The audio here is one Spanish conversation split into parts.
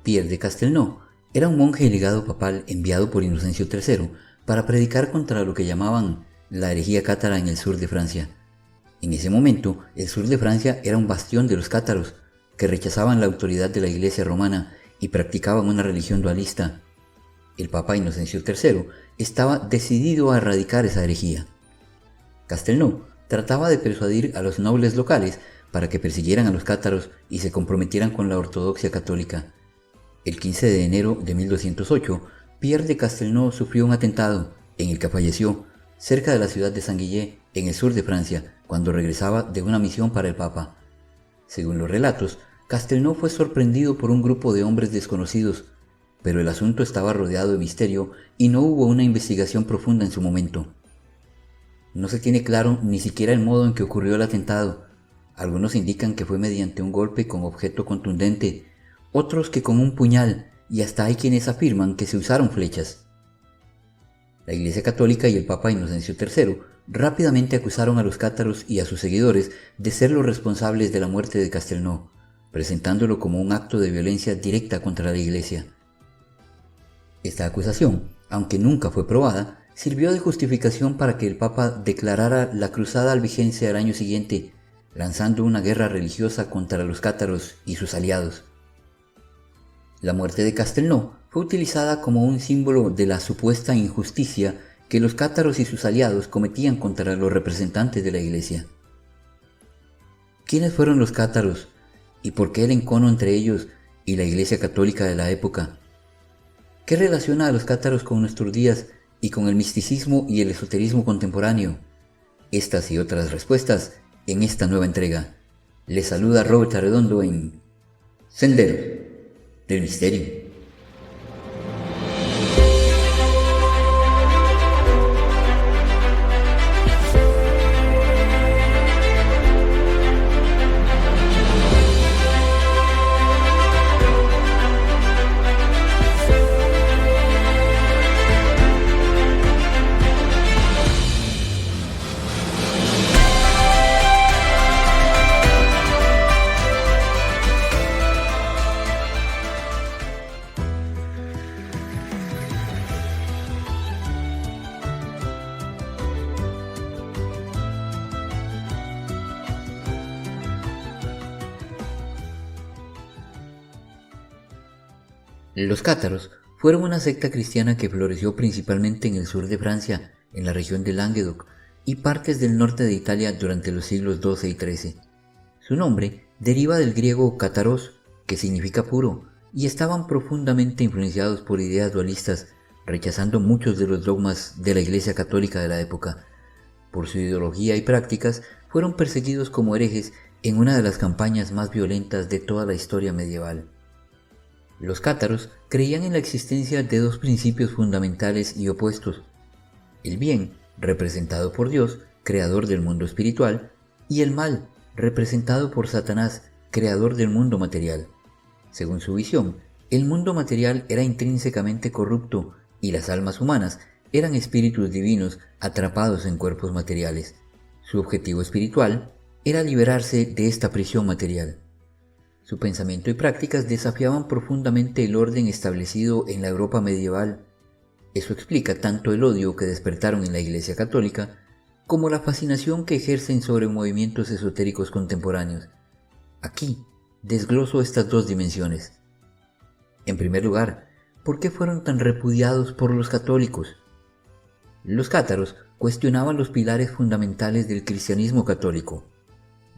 Pierre de Castelnau era un monje legado papal enviado por Inocencio III para predicar contra lo que llamaban la herejía cátara en el sur de Francia. En ese momento, el sur de Francia era un bastión de los cátaros, que rechazaban la autoridad de la Iglesia romana y practicaban una religión dualista. El Papa Inocencio III estaba decidido a erradicar esa herejía. Castelnau trataba de persuadir a los nobles locales para que persiguieran a los cátaros y se comprometieran con la ortodoxia católica. El 15 de enero de 1208, Pierre de Castelnau sufrió un atentado en el que falleció cerca de la ciudad de Saint-Guillet, en el sur de Francia, cuando regresaba de una misión para el Papa. Según los relatos, Castelnau fue sorprendido por un grupo de hombres desconocidos, pero el asunto estaba rodeado de misterio y no hubo una investigación profunda en su momento. No se tiene claro ni siquiera el modo en que ocurrió el atentado. Algunos indican que fue mediante un golpe con objeto contundente, otros que con un puñal, y hasta hay quienes afirman que se usaron flechas. La Iglesia Católica y el Papa Inocencio III rápidamente acusaron a los cátaros y a sus seguidores de ser los responsables de la muerte de Castelnau, presentándolo como un acto de violencia directa contra la Iglesia. Esta acusación, aunque nunca fue probada, sirvió de justificación para que el Papa declarara la Cruzada Albigense al año siguiente, lanzando una guerra religiosa contra los cátaros y sus aliados. La muerte de Castelnau fue utilizada como un símbolo de la supuesta injusticia que los cátaros y sus aliados cometían contra los representantes de la Iglesia. ¿Quiénes fueron los cátaros y por qué el encono entre ellos y la Iglesia Católica de la época? ¿Qué relaciona a los cátaros con nuestros días y con el misticismo y el esoterismo contemporáneo? Estas y otras respuestas en esta nueva entrega. Les saluda Robert Arredondo en Senderos del Misterio. Los cátaros fueron una secta cristiana que floreció principalmente en el sur de Francia, en la región de Languedoc y partes del norte de Italia durante los siglos XII y XIII. Su nombre deriva del griego kataros, que significa puro, y estaban profundamente influenciados por ideas dualistas, rechazando muchos de los dogmas de la Iglesia Católica de la época. Por su ideología y prácticas, fueron perseguidos como herejes en una de las campañas más violentas de toda la historia medieval. Los cátaros creían en la existencia de dos principios fundamentales y opuestos: el bien, representado por Dios, creador del mundo espiritual, y el mal, representado por Satanás, creador del mundo material. Según su visión, el mundo material era intrínsecamente corrupto y las almas humanas eran espíritus divinos atrapados en cuerpos materiales. Su objetivo espiritual era liberarse de esta prisión material. Su pensamiento y prácticas desafiaban profundamente el orden establecido en la Europa medieval. Eso explica tanto el odio que despertaron en la Iglesia Católica como la fascinación que ejercen sobre movimientos esotéricos contemporáneos. Aquí desgloso estas dos dimensiones. En primer lugar, ¿por qué fueron tan repudiados por los católicos? Los cátaros cuestionaban los pilares fundamentales del cristianismo católico.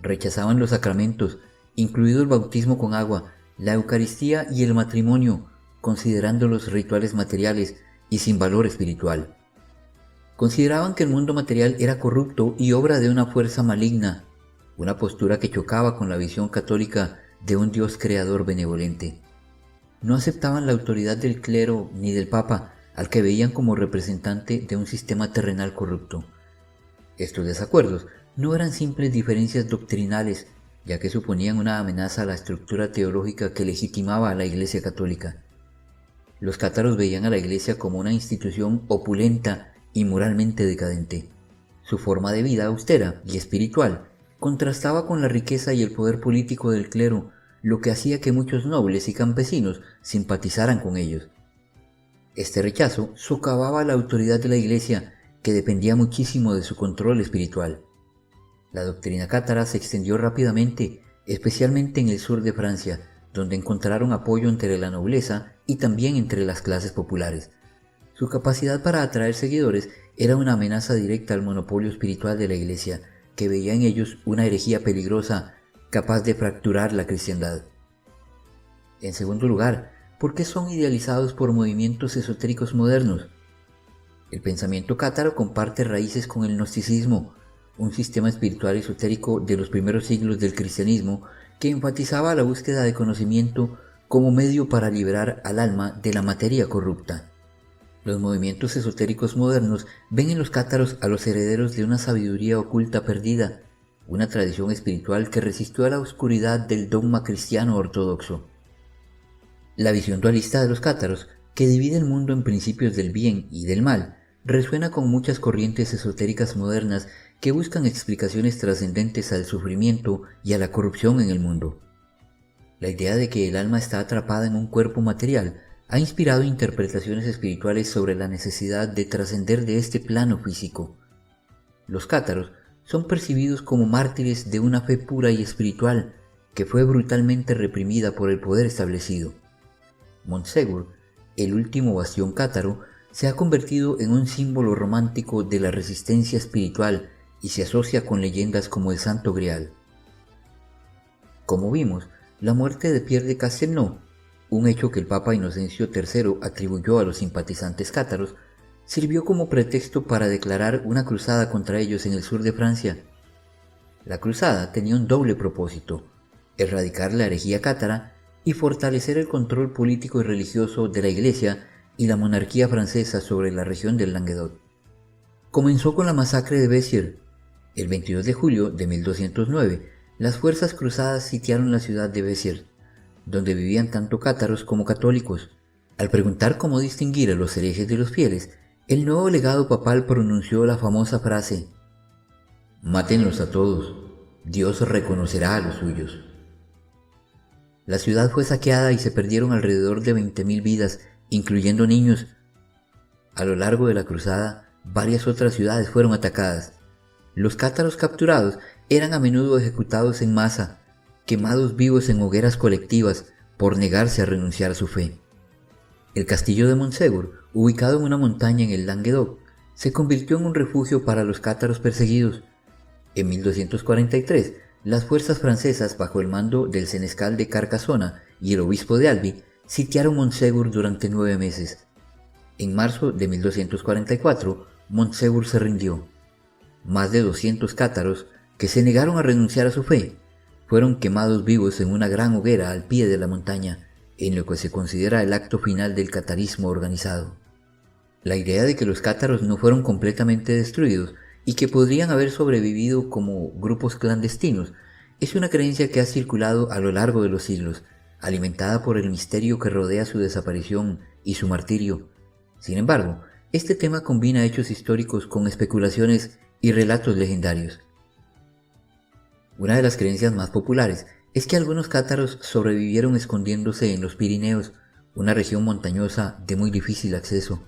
Rechazaban los sacramentos, incluido el bautismo con agua, la Eucaristía y el matrimonio, considerándolos rituales materiales y sin valor espiritual. Consideraban que el mundo material era corrupto y obra de una fuerza maligna, una postura que chocaba con la visión católica de un Dios creador benevolente. No aceptaban la autoridad del clero ni del Papa, al que veían como representante de un sistema terrenal corrupto. Estos desacuerdos no eran simples diferencias doctrinales, ya que suponían una amenaza a la estructura teológica que legitimaba a la Iglesia Católica. Los cátaros veían a la Iglesia como una institución opulenta y moralmente decadente. Su forma de vida austera y espiritual contrastaba con la riqueza y el poder político del clero, lo que hacía que muchos nobles y campesinos simpatizaran con ellos. Este rechazo socavaba la autoridad de la Iglesia, que dependía muchísimo de su control espiritual. La doctrina cátara se extendió rápidamente, especialmente en el sur de Francia, donde encontraron apoyo entre la nobleza y también entre las clases populares. Su capacidad para atraer seguidores era una amenaza directa al monopolio espiritual de la Iglesia, que veía en ellos una herejía peligrosa capaz de fracturar la cristiandad. En segundo lugar, ¿por qué son idealizados por movimientos esotéricos modernos? El pensamiento cátaro comparte raíces con el gnosticismo, un sistema espiritual esotérico de los primeros siglos del cristianismo que enfatizaba la búsqueda de conocimiento como medio para liberar al alma de la materia corrupta. Los movimientos esotéricos modernos ven en los cátaros a los herederos de una sabiduría oculta perdida, una tradición espiritual que resistió a la oscuridad del dogma cristiano ortodoxo. La visión dualista de los cátaros, que divide el mundo en principios del bien y del mal, resuena con muchas corrientes esotéricas modernas que buscan explicaciones trascendentes al sufrimiento y a la corrupción en el mundo. La idea de que el alma está atrapada en un cuerpo material ha inspirado interpretaciones espirituales sobre la necesidad de trascender de este plano físico. Los cátaros son percibidos como mártires de una fe pura y espiritual que fue brutalmente reprimida por el poder establecido. Montségur, el último bastión cátaro, se ha convertido en un símbolo romántico de la resistencia espiritual y se asocia con leyendas como el Santo Grial. Como vimos, la muerte de Pierre de Castelnau, un hecho que el Papa Inocencio III atribuyó a los simpatizantes cátaros, sirvió como pretexto para declarar una cruzada contra ellos en el sur de Francia. La cruzada tenía un doble propósito: erradicar la herejía cátara y fortalecer el control político y religioso de la Iglesia y la monarquía francesa sobre la región del Languedoc. Comenzó con la masacre de Béziers. El 22 de julio de 1209, las fuerzas cruzadas sitiaron la ciudad de Béziers, donde vivían tanto cátaros como católicos. Al preguntar cómo distinguir a los herejes de los fieles, el nuevo legado papal pronunció la famosa frase: «Mátenlos a todos, Dios reconocerá a los suyos». La ciudad fue saqueada y se perdieron alrededor de 20.000 vidas, incluyendo niños. A lo largo de la cruzada, varias otras ciudades fueron atacadas. Los cátaros capturados eran a menudo ejecutados en masa, quemados vivos en hogueras colectivas por negarse a renunciar a su fe. El castillo de Montségur, ubicado en una montaña en el Languedoc, se convirtió en un refugio para los cátaros perseguidos. En 1243, las fuerzas francesas, bajo el mando del senescal de Carcassona y el obispo de Albi, sitiaron Montségur durante 9 meses. En marzo de 1244, Montségur se rindió. Más de 200 cátaros, que se negaron a renunciar a su fe, fueron quemados vivos en una gran hoguera al pie de la montaña, en lo que se considera el acto final del catarismo organizado. La idea de que los cátaros no fueron completamente destruidos y que podrían haber sobrevivido como grupos clandestinos es una creencia que ha circulado a lo largo de los siglos, alimentada por el misterio que rodea su desaparición y su martirio. Sin embargo, este tema combina hechos históricos con especulaciones y relatos legendarios. Una de las creencias más populares es que algunos cátaros sobrevivieron escondiéndose en los Pirineos, una región montañosa de muy difícil acceso.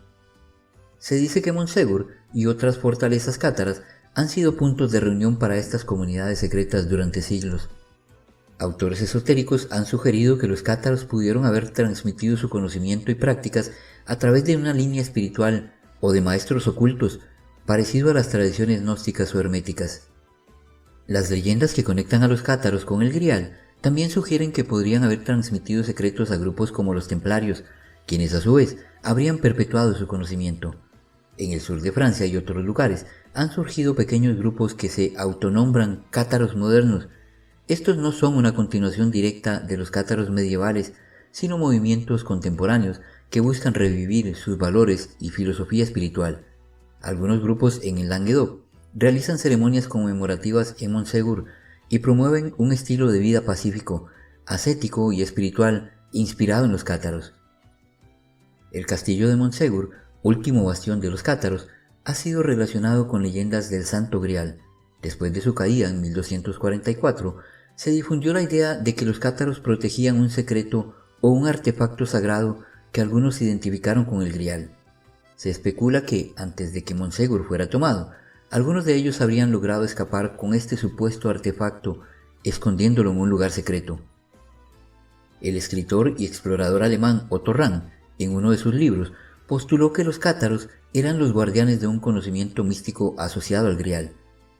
Se dice que Montségur y otras fortalezas cátaras han sido puntos de reunión para estas comunidades secretas durante siglos. Autores esotéricos han sugerido que los cátaros pudieron haber transmitido su conocimiento y prácticas a través de una línea espiritual o de maestros ocultos, parecido a las tradiciones gnósticas o herméticas. Las leyendas que conectan a los cátaros con el Grial también sugieren que podrían haber transmitido secretos a grupos como los templarios, quienes a su vez habrían perpetuado su conocimiento. En el sur de Francia y otros lugares han surgido pequeños grupos que se autonombran cátaros modernos. Estos no son una continuación directa de los cátaros medievales, sino movimientos contemporáneos que buscan revivir sus valores y filosofía espiritual. Algunos grupos en el Languedoc realizan ceremonias conmemorativas en Montségur y promueven un estilo de vida pacífico, ascético y espiritual inspirado en los cátaros. El castillo de Montségur, último bastión de los cátaros, ha sido relacionado con leyendas del Santo Grial. Después de su caída en 1244, se difundió la idea de que los cátaros protegían un secreto o un artefacto sagrado que algunos identificaron con el Grial. Se especula que, antes de que Monsegur fuera tomado, algunos de ellos habrían logrado escapar con este supuesto artefacto, escondiéndolo en un lugar secreto. El escritor y explorador alemán Otto Rahn, en uno de sus libros, postuló que los cátaros eran los guardianes de un conocimiento místico asociado al Grial.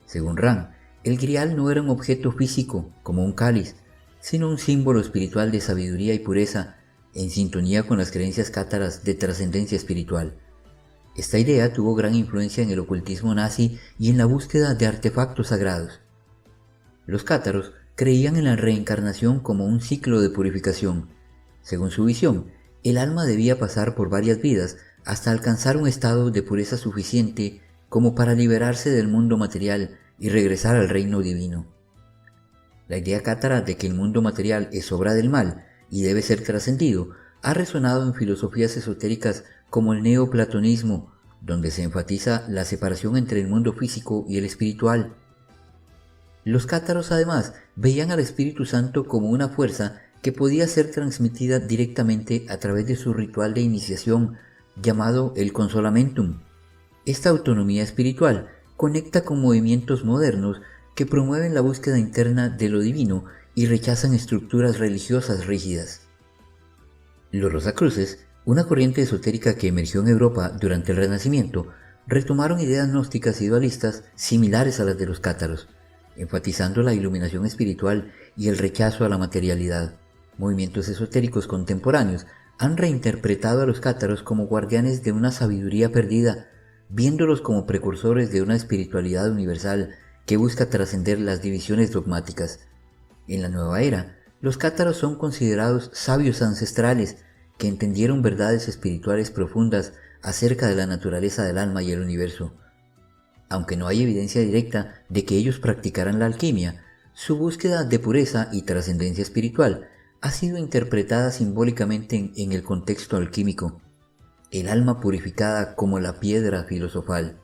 Según Rahn, el Grial no era un objeto físico, como un cáliz, sino un símbolo espiritual de sabiduría y pureza, en sintonía con las creencias cátaras de trascendencia espiritual. Esta idea tuvo gran influencia en el ocultismo nazi y en la búsqueda de artefactos sagrados. Los cátaros creían en la reencarnación como un ciclo de purificación. Según su visión, el alma debía pasar por varias vidas hasta alcanzar un estado de pureza suficiente como para liberarse del mundo material y regresar al reino divino. La idea cátara de que el mundo material es obra del mal y debe ser trascendido ha resonado en filosofías esotéricas como el neoplatonismo, donde se enfatiza la separación entre el mundo físico y el espiritual. Los cátaros además veían al Espíritu Santo como una fuerza que podía ser transmitida directamente a través de su ritual de iniciación llamado el consolamentum. Esta autonomía espiritual conecta con movimientos modernos que promueven la búsqueda interna de lo divino y rechazan estructuras religiosas rígidas. Los Rosacruces, una corriente esotérica que emergió en Europa durante el Renacimiento, retomaron ideas gnósticas y dualistas similares a las de los cátaros, enfatizando la iluminación espiritual y el rechazo a la materialidad. Movimientos esotéricos contemporáneos han reinterpretado a los cátaros como guardianes de una sabiduría perdida, viéndolos como precursores de una espiritualidad universal que busca trascender las divisiones dogmáticas. En la nueva era, los cátaros son considerados sabios ancestrales que entendieron verdades espirituales profundas acerca de la naturaleza del alma y el universo. Aunque no hay evidencia directa de que ellos practicaran la alquimia, su búsqueda de pureza y trascendencia espiritual ha sido interpretada simbólicamente en el contexto alquímico. El alma purificada como la piedra filosofal.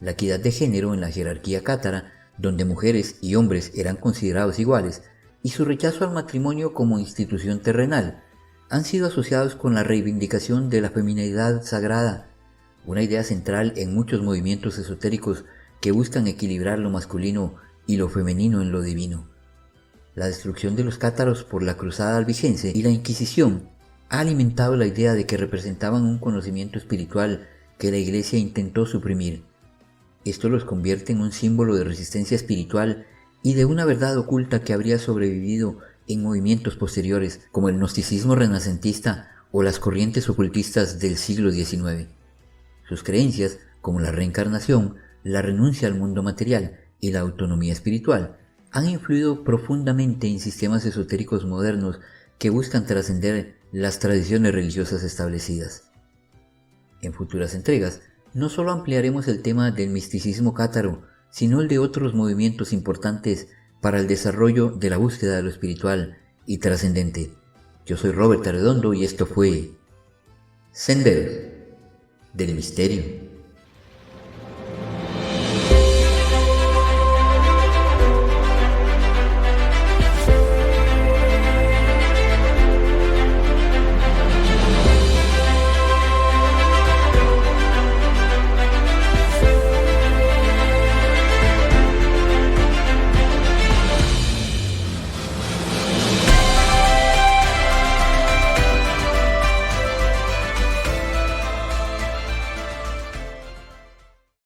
La equidad de género en la jerarquía cátara, donde mujeres y hombres eran considerados iguales, y su rechazo al matrimonio como institución terrenal, han sido asociados con la reivindicación de la feminidad sagrada, una idea central en muchos movimientos esotéricos que buscan equilibrar lo masculino y lo femenino en lo divino. La destrucción de los cátaros por la Cruzada Albigense y la Inquisición ha alimentado la idea de que representaban un conocimiento espiritual que la Iglesia intentó suprimir. Esto los convierte en un símbolo de resistencia espiritual y de una verdad oculta que habría sobrevivido en movimientos posteriores como el gnosticismo renacentista o las corrientes ocultistas del siglo XIX. Sus creencias, como la reencarnación, la renuncia al mundo material y la autonomía espiritual, han influido profundamente en sistemas esotéricos modernos que buscan trascender las tradiciones religiosas establecidas. En futuras entregas, no solo ampliaremos el tema del misticismo cátaro, sino el de otros movimientos importantes para el desarrollo de la búsqueda de lo espiritual y trascendente. Yo soy Robert Arredondo y esto fue Senderos del Misterio.